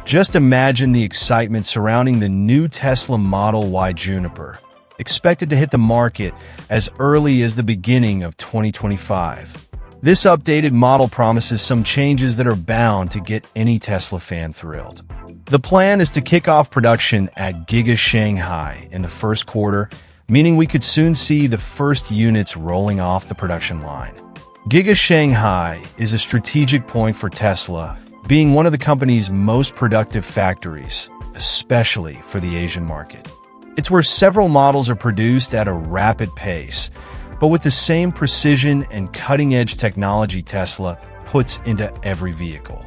Just imagine the excitement surrounding the new Tesla Model Y Juniper, expected to hit the market as early as the beginning of 2025. This updated model promises some changes that are bound to get any Tesla fan thrilled. The plan is to kick off production at Giga Shanghai in the first quarter, meaning we could soon see the first units rolling off the production line. Giga Shanghai is a strategic point for Tesla, being one of the company's most productive factories, especially for the Asian market. It's where several models are produced at a rapid pace, but with the same precision and cutting-edge technology Tesla puts into every vehicle.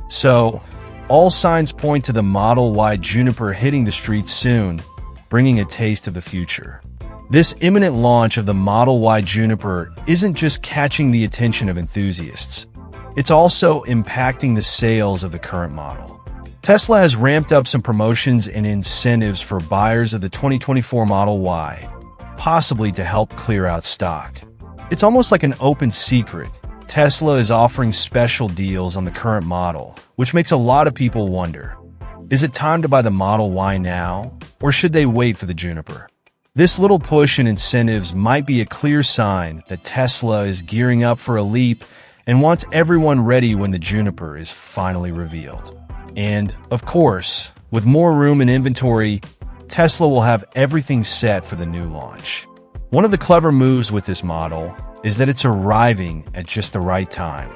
So, all signs point to the Model Y Juniper hitting the streets soon, bringing a taste of the future. This imminent launch of the Model Y Juniper isn't just catching the attention of enthusiasts. It's also impacting the sales of the current model. Tesla has ramped up some promotions and incentives for buyers of the 2024 Model Y, possibly to help clear out stock. It's almost like an open secret. Tesla is offering special deals on the current model, which makes a lot of people wonder, is it time to buy the Model Y now, or should they wait for the Juniper? This little push in incentives might be a clear sign that Tesla is gearing up for a leap and wants everyone ready when the Juniper is finally revealed. And, of course, with more room in inventory, Tesla will have everything set for the new launch. One of the clever moves with this model is that it's arriving at just the right time.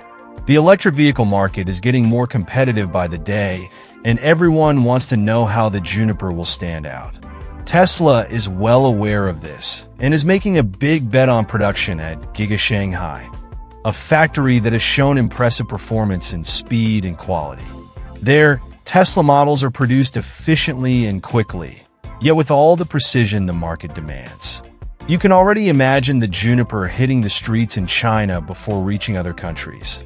The electric vehicle market is getting more competitive by the day, and everyone wants to know how the Juniper will stand out. Tesla is well aware of this and is making a big bet on production at Giga Shanghai, a factory that has shown impressive performance in speed and quality. There, Tesla models are produced efficiently and quickly, yet with all the precision the market demands. You can already imagine the Juniper hitting the streets in China before reaching other countries.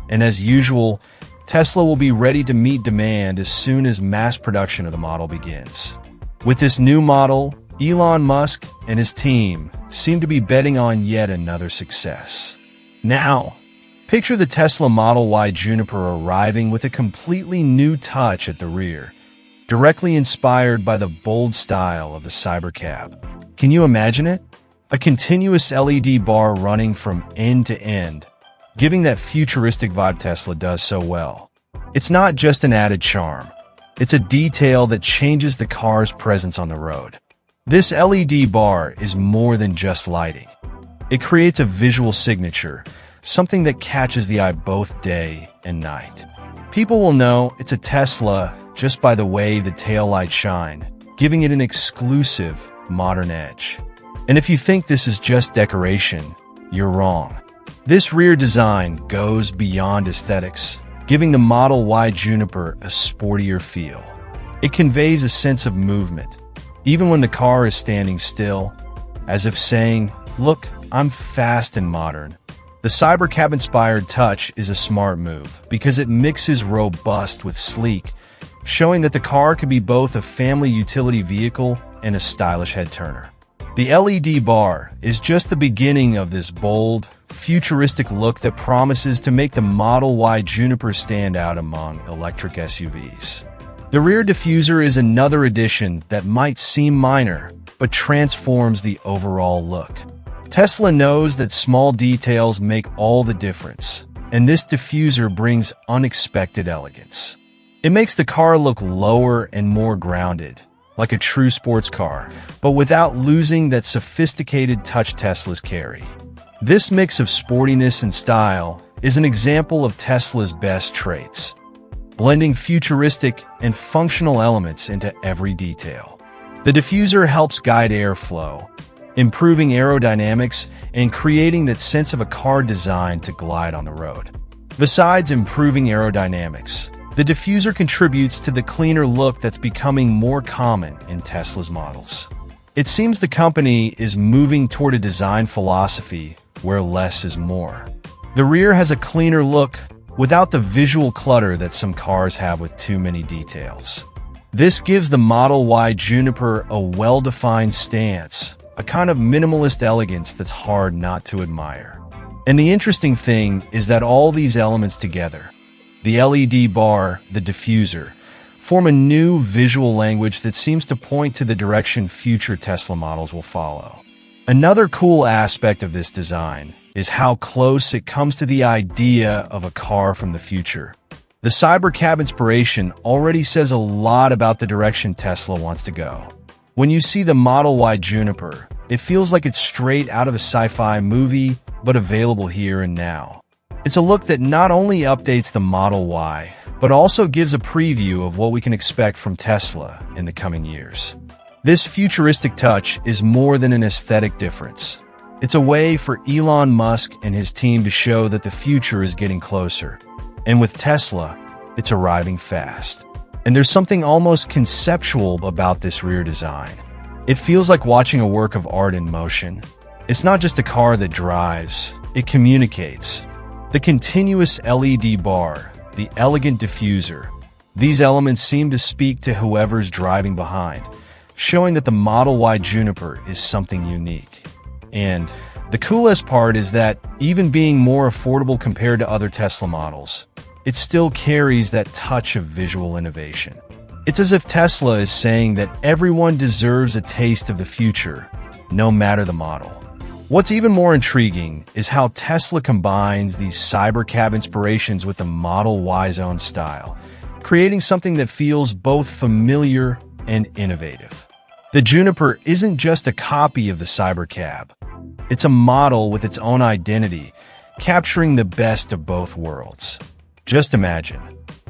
And as usual, Tesla will be ready to meet demand as soon as mass production of the model begins. With this new model, Elon Musk and his team seem to be betting on yet another success. Now, picture the Tesla Model Y Juniper arriving with a completely new touch at the rear, directly inspired by the bold style of the Cybercab. Can you imagine it? A continuous LED bar running from end to end, giving that futuristic vibe Tesla does so well. It's not just an added charm. It's a detail that changes the car's presence on the road. This LED bar is more than just lighting. It creates a visual signature, something that catches the eye both day and night. People will know it's a Tesla just by the way the taillights shine, giving it an exclusive, modern edge. And if you think this is just decoration, you're wrong. This rear design goes beyond aesthetics, giving the Model Y Juniper a sportier feel. It conveys a sense of movement, even when the car is standing still, as if saying, "Look, I'm fast and modern." The Cybercab-inspired touch is a smart move because it mixes robust with sleek, showing that the car can be both a family utility vehicle and a stylish head-turner. The LED bar is just the beginning of this bold, futuristic look that promises to make the Model Y Juniper stand out among electric SUVs. The rear diffuser is another addition that might seem minor, but transforms the overall look. Tesla knows that small details make all the difference, and this diffuser brings unexpected elegance. It makes the car look lower and more grounded, like a true sports car, but without losing that sophisticated touch Teslas carry. This mix of sportiness and style is an example of Tesla's best traits, blending futuristic and functional elements into every detail. The diffuser helps guide airflow, improving aerodynamics and creating that sense of a car designed to glide on the road. Besides improving aerodynamics, the diffuser contributes to the cleaner look that's becoming more common in Tesla's models. It seems the company is moving toward a design philosophy where less is more. The rear has a cleaner look without the visual clutter that some cars have with too many details. This gives the Model Y Juniper a well-defined stance, a kind of minimalist elegance that's hard not to admire. And the interesting thing is that all these elements together, the LED bar, the diffuser, form a new visual language that seems to point to the direction future Tesla models will follow. Another cool aspect of this design is how close it comes to the idea of a car from the future. The Cybercab inspiration already says a lot about the direction Tesla wants to go. When you see the Model Y Juniper, it feels like it's straight out of a sci-fi movie, but available here and now. It's a look that not only updates the Model Y, but also gives a preview of what we can expect from Tesla in the coming years. This futuristic touch is more than an aesthetic difference. It's a way for Elon Musk and his team to show that the future is getting closer. And with Tesla, it's arriving fast. And there's something almost conceptual about this rear design. It feels like watching a work of art in motion. It's not just a car that drives, it communicates. The continuous LED bar, the elegant diffuser, these elements seem to speak to whoever's driving behind, showing that the Model Y Juniper is something unique. And the coolest part is that, even being more affordable compared to other Tesla models, it still carries that touch of visual innovation. It's as if Tesla is saying that everyone deserves a taste of the future, no matter the model. What's even more intriguing is how Tesla combines these Cybercab inspirations with the Model Y's own style, creating something that feels both familiar and innovative. The Juniper isn't just a copy of the Cybercab. It's a model with its own identity, capturing the best of both worlds. Just imagine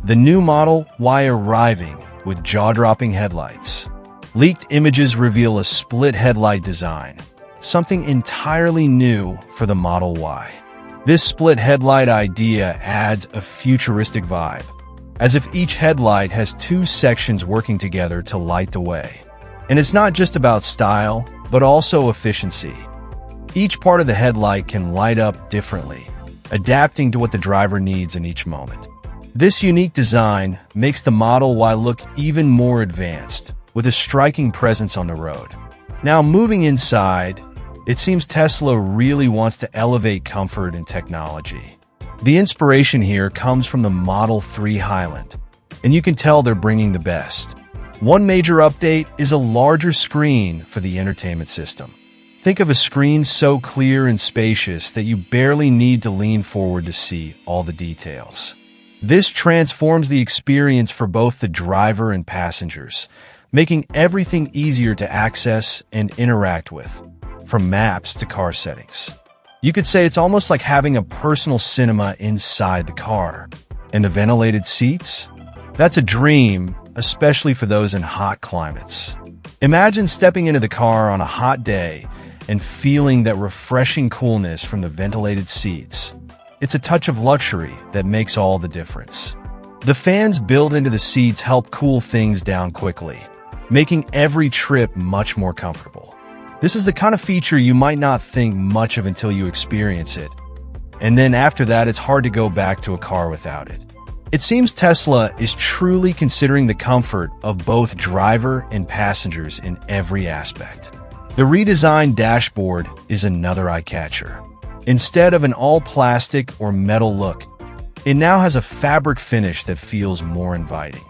the new Model Y arriving with jaw-dropping headlights. Leaked images reveal a split headlight design, something entirely new for the Model Y. This split headlight idea adds a futuristic vibe, as if each headlight has two sections working together to light the way. And it's not just about style, but also efficiency. Each part of the headlight can light up differently, adapting to what the driver needs in each moment. This unique design makes the Model Y look even more advanced, with a striking presence on the road. Now, moving inside, it seems Tesla really wants to elevate comfort and technology. The inspiration here comes from the Model 3 Highland, and you can tell they're bringing the best. One major update is a larger screen for the entertainment system. Think of a screen so clear and spacious that you barely need to lean forward to see all the details. This transforms the experience for both the driver and passengers, making everything easier to access and interact with, from maps to car settings. You could say it's almost like having a personal cinema inside the car. And the ventilated seats? That's a dream, especially for those in hot climates. Imagine stepping into the car on a hot day and feeling that refreshing coolness from the ventilated seats. It's a touch of luxury that makes all the difference. The fans built into the seats help cool things down quickly, making every trip much more comfortable. This is the kind of feature you might not think much of until you experience it. And then after that, it's hard to go back to a car without it. It seems Tesla is truly considering the comfort of both driver and passengers in every aspect. The redesigned dashboard is another eye-catcher. Instead of an all-plastic or metal look, it now has a fabric finish that feels more inviting.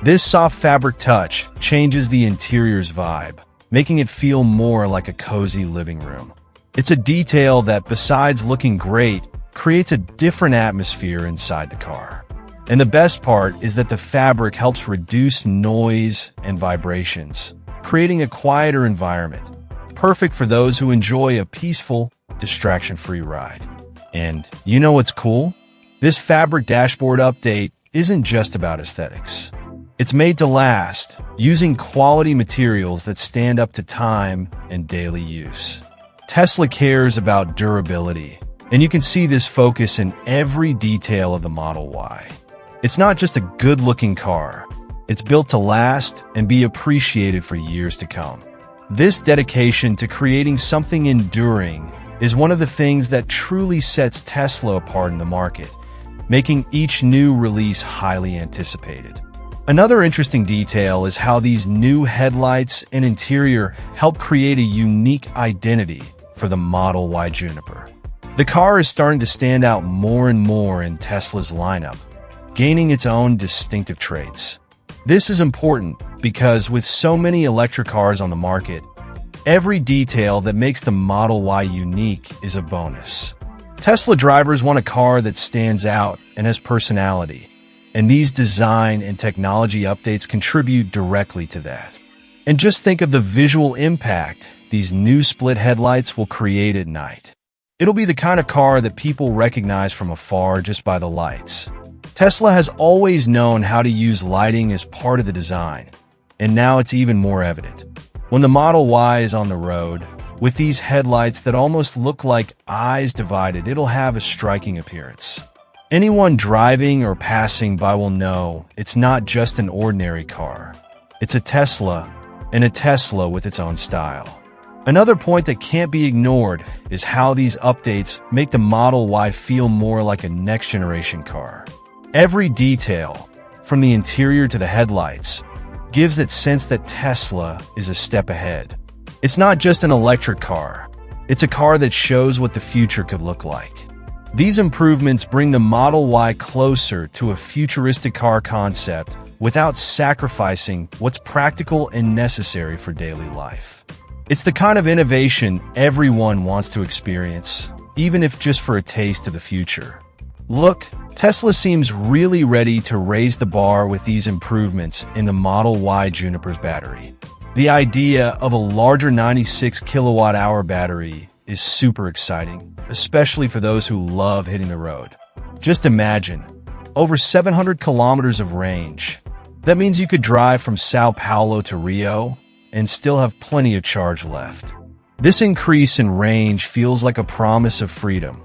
This soft fabric touch changes the interior's vibe, making it feel more like a cozy living room. It's a detail that, besides looking great, creates a different atmosphere inside the car. And the best part is that the fabric helps reduce noise and vibrations, creating a quieter environment, perfect for those who enjoy a peaceful, distraction-free ride. And you know what's cool? This fabric dashboard update isn't just about aesthetics. It's made to last, using quality materials that stand up to time and daily use. Tesla cares about durability, and you can see this focus in every detail of the Model Y. It's not just a good-looking car. It's built to last and be appreciated for years to come. This dedication to creating something enduring is one of the things that truly sets Tesla apart in the market, making each new release highly anticipated. Another interesting detail is how these new headlights and interior help create a unique identity for the Model Y Juniper. The car is starting to stand out more and more in Tesla's lineup, gaining its own distinctive traits. This is important because with so many electric cars on the market, every detail that makes the Model Y unique is a bonus. Tesla drivers want a car that stands out and has personality, and these design and technology updates contribute directly to that. And just think of the visual impact these new split headlights will create at night. It'll be the kind of car that people recognize from afar just by the lights. Tesla has always known how to use lighting as part of the design, and now it's even more evident. When the Model Y is on the road, with these headlights that almost look like eyes divided, it'll have a striking appearance. Anyone driving or passing by will know it's not just an ordinary car. It's a Tesla, and a Tesla with its own style. Another point that can't be ignored is how these updates make the Model Y feel more like a next-generation car. Every detail, from the interior to the headlights, gives that sense that Tesla is a step ahead. It's not just an electric car. It's a car that shows what the future could look like. These improvements bring the Model Y closer to a futuristic car concept without sacrificing what's practical and necessary for daily life. It's the kind of innovation everyone wants to experience, even if just for a taste of the future. Look, Tesla seems really ready to raise the bar with these improvements in the Model Y Juniper's battery. The idea of a larger 96 kilowatt-hour battery is super exciting, especially for those who love hitting the road. Just imagine, over 700 kilometers of range. That means you could drive from Sao Paulo to Rio and still have plenty of charge left. This increase in range feels like a promise of freedom.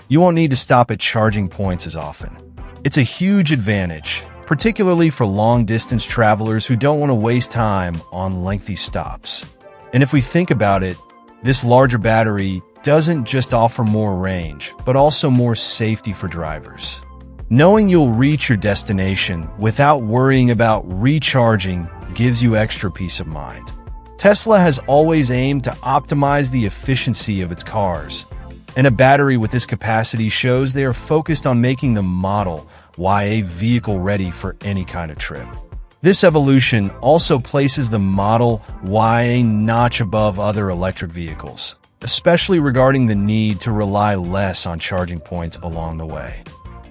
You won't need to stop at charging points as often. It's a huge advantage, particularly for long-distance travelers who don't want to waste time on lengthy stops. And if we think about it, this larger battery doesn't just offer more range, but also more safety for drivers. Knowing you'll reach your destination without worrying about recharging gives you extra peace of mind. Tesla has always aimed to optimize the efficiency of its cars, and a battery with this capacity shows they are focused on making the Model Y a vehicle ready for any kind of trip. This evolution also places the Model Y a notch above other electric vehicles, especially regarding the need to rely less on charging points along the way.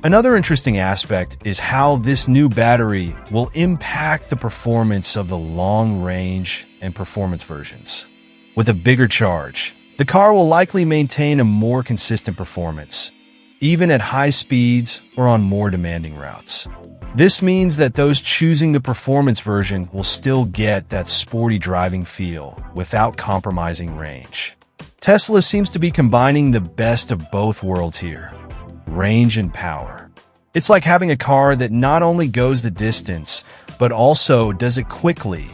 Another interesting aspect is how this new battery will impact the performance of the long-range and performance versions. With a bigger charge, the car will likely maintain a more consistent performance, even at high speeds or on more demanding routes. This means that those choosing the performance version will still get that sporty driving feel without compromising range. Tesla seems to be combining the best of both worlds here, range and power. It's like having a car that not only goes the distance, but also does it quickly,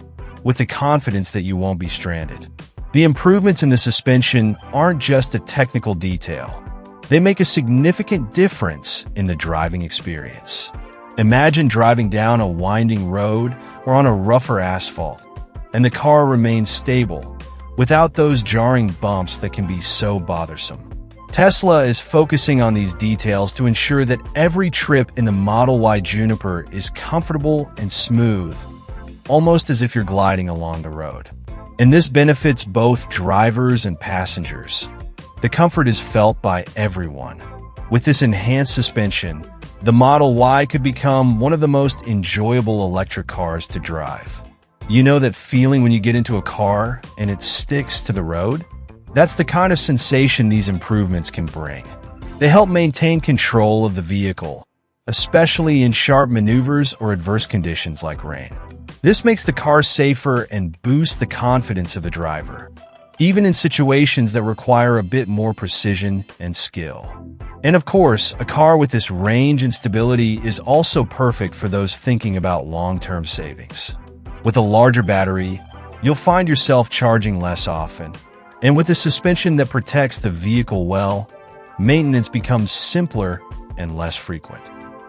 with the confidence that you won't be stranded. The improvements in the suspension aren't just a technical detail. They make a significant difference in the driving experience. Imagine driving down a winding road or on a rougher asphalt, and the car remains stable, without those jarring bumps that can be so bothersome. Tesla is focusing on these details to ensure that every trip in the Model Y Juniper is comfortable and smooth, almost as if you're gliding along the road. And this benefits both drivers and passengers. The comfort is felt by everyone. With this enhanced suspension, the Model Y could become one of the most enjoyable electric cars to drive. You know that feeling when you get into a car and it sticks to the road? That's the kind of sensation these improvements can bring. They help maintain control of the vehicle, especially in sharp maneuvers or adverse conditions like rain. This makes the car safer and boosts the confidence of the driver, even in situations that require a bit more precision and skill. And of course, a car with this range and stability is also perfect for those thinking about long-term savings. With a larger battery, you'll find yourself charging less often. And with a suspension that protects the vehicle well, maintenance becomes simpler and less frequent.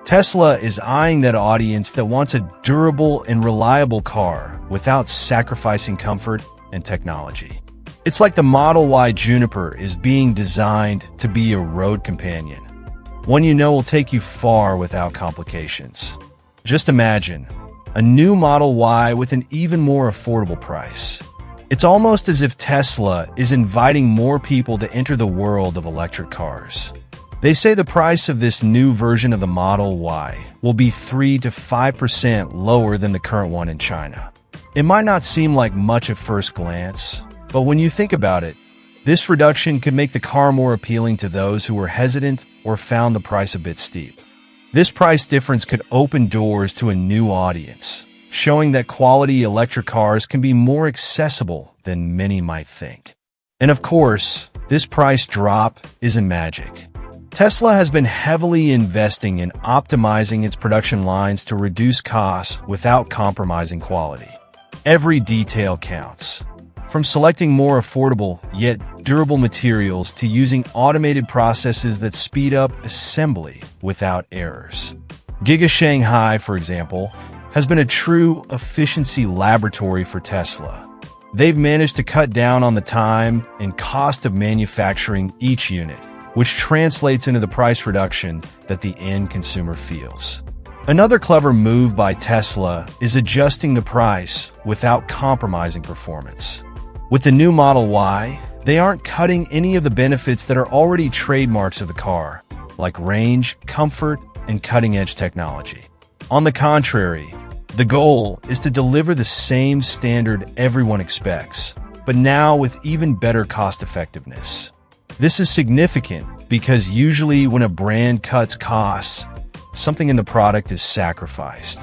Tesla is eyeing that audience that wants a durable and reliable car without sacrificing comfort and technology. It's like the Model Y Juniper is being designed to be a road companion, one you know will take you far without complications. Just imagine, a new Model Y with an even more affordable price. It's almost as if Tesla is inviting more people to enter the world of electric cars. They say the price of this new version of the Model Y will be 3 to 5% lower than the current one in China. It might not seem like much at first glance, but when you think about it, this reduction could make the car more appealing to those who were hesitant or found the price a bit steep. This price difference could open doors to a new audience, showing that quality electric cars can be more accessible than many might think. And of course, this price drop isn't magic. Tesla has been heavily investing in optimizing its production lines to reduce costs without compromising quality. Every detail counts, from selecting more affordable yet durable materials to using automated processes that speed up assembly without errors. Giga Shanghai, for example, has been a true efficiency laboratory for Tesla. They've managed to cut down on the time and cost of manufacturing each unit, which translates into the price reduction that the end consumer feels. Another clever move by Tesla is adjusting the price without compromising performance. With the new Model Y, they aren't cutting any of the benefits that are already trademarks of the car, like range, comfort, and cutting-edge technology. On the contrary, the goal is to deliver the same standard everyone expects, but now with even better cost-effectiveness. This is significant because usually when a brand cuts costs, something in the product is sacrificed.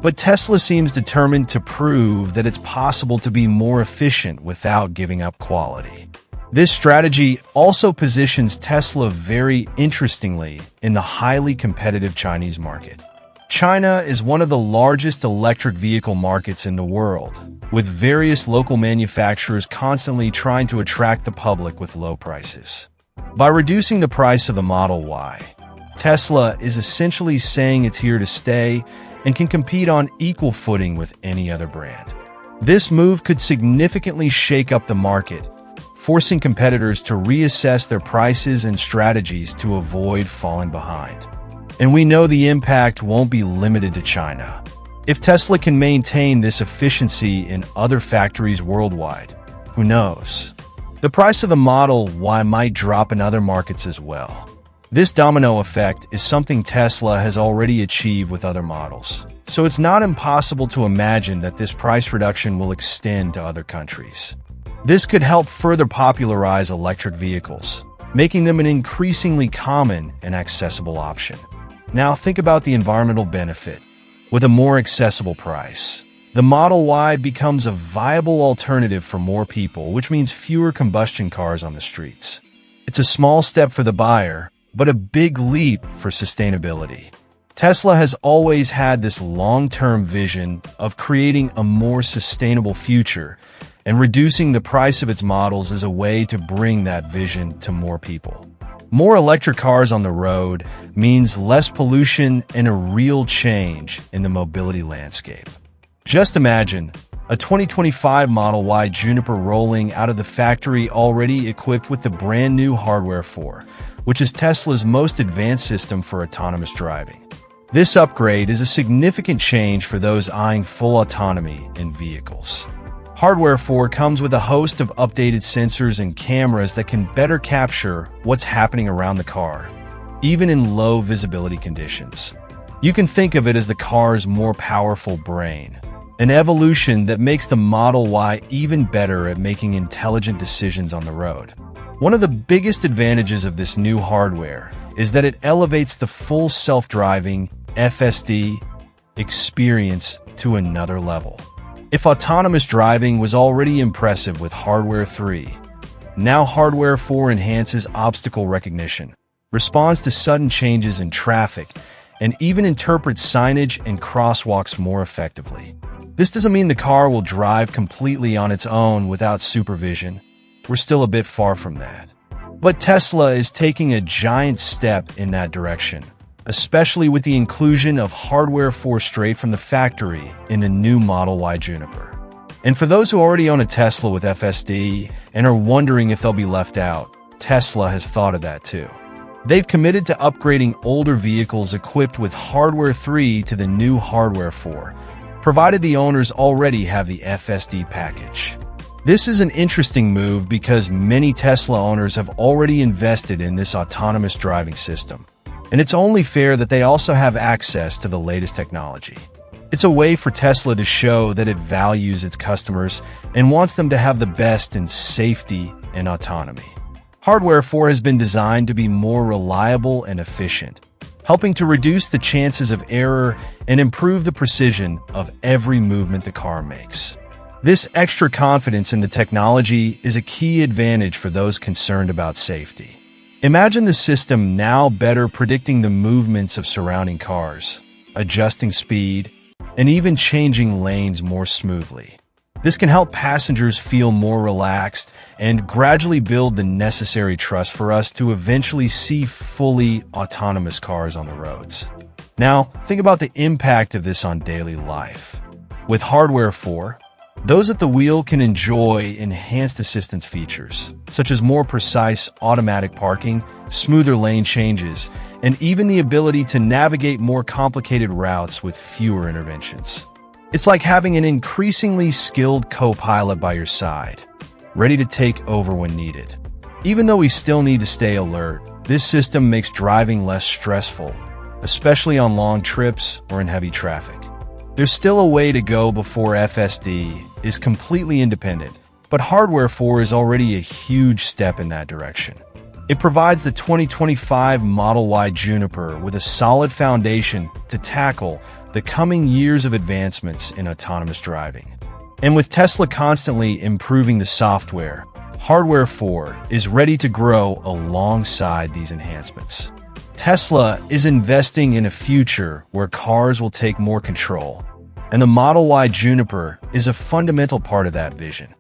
But Tesla seems determined to prove that it's possible to be more efficient without giving up quality. This strategy also positions Tesla very interestingly in the highly competitive Chinese market. China is one of the largest electric vehicle markets in the world, with various local manufacturers constantly trying to attract the public with low prices. By reducing the price of the Model Y, Tesla is essentially saying it's here to stay and can compete on equal footing with any other brand. This move could significantly shake up the market, forcing competitors to reassess their prices and strategies to avoid falling behind. And we know the impact won't be limited to China. If Tesla can maintain this efficiency in other factories worldwide, who knows? The price of the Model Y might drop in other markets as well. This domino effect is something Tesla has already achieved with other models, so it's not impossible to imagine that this price reduction will extend to other countries. This could help further popularize electric vehicles, making them an increasingly common and accessible option. Now think about the environmental benefit. With a more accessible price, the Model Y becomes a viable alternative for more people, which means fewer combustion cars on the streets. It's a small step for the buyer, but a big leap for sustainability. Tesla has always had this long-term vision of creating a more sustainable future, and reducing the price of its models is a way to bring that vision to more people. More electric cars on the road means less pollution and a real change in the mobility landscape. Just imagine a 2025 Model Y Juniper rolling out of the factory already equipped with the brand new Hardware 4, which is Tesla's most advanced system for autonomous driving. This upgrade is a significant change for those eyeing full autonomy in vehicles. Hardware 4 comes with a host of updated sensors and cameras that can better capture what's happening around the car, even in low visibility conditions. You can think of it as the car's more powerful brain, an evolution that makes the Model Y even better at making intelligent decisions on the road. One of the biggest advantages of this new hardware is that it elevates the full self-driving FSD experience to another level. If autonomous driving was already impressive with Hardware 3, now Hardware 4 enhances obstacle recognition, responds to sudden changes in traffic, and even interprets signage and crosswalks more effectively. This doesn't mean the car will drive completely on its own without supervision. We're still a bit far from that. But Tesla is taking a giant step in that direction, especially with the inclusion of Hardware 4 straight from the factory in a new Model Y Juniper. And for those who already own a Tesla with FSD and are wondering if they'll be left out, Tesla has thought of that too. They've committed to upgrading older vehicles equipped with Hardware 3 to the new Hardware 4, provided the owners already have the FSD package. This is an interesting move because many Tesla owners have already invested in this autonomous driving system, and it's only fair that they also have access to the latest technology. It's a way for Tesla to show that it values its customers and wants them to have the best in safety and autonomy. Hardware 4 has been designed to be more reliable and efficient, helping to reduce the chances of error and improve the precision of every movement the car makes. This extra confidence in the technology is a key advantage for those concerned about safety. Imagine the system now better predicting the movements of surrounding cars, adjusting speed, and even changing lanes more smoothly. This can help passengers feel more relaxed and gradually build the necessary trust for us to eventually see fully autonomous cars on the roads. Now, think about the impact of this on daily life. With Hardware 4, those at the wheel can enjoy enhanced assistance features, such as more precise automatic parking, smoother lane changes, and even the ability to navigate more complicated routes with fewer interventions. It's like having an increasingly skilled co-pilot by your side, ready to take over when needed. Even though we still need to stay alert, this system makes driving less stressful, especially on long trips or in heavy traffic. There's still a way to go before FSD is completely independent, but Hardware 4 is already a huge step in that direction. It provides the 2025 Model Y Juniper with a solid foundation to tackle the coming years of advancements in autonomous driving. And with Tesla constantly improving the software, Hardware 4 is ready to grow alongside these enhancements. Tesla is investing in a future where cars will take more control, and the Model Y Juniper is a fundamental part of that vision.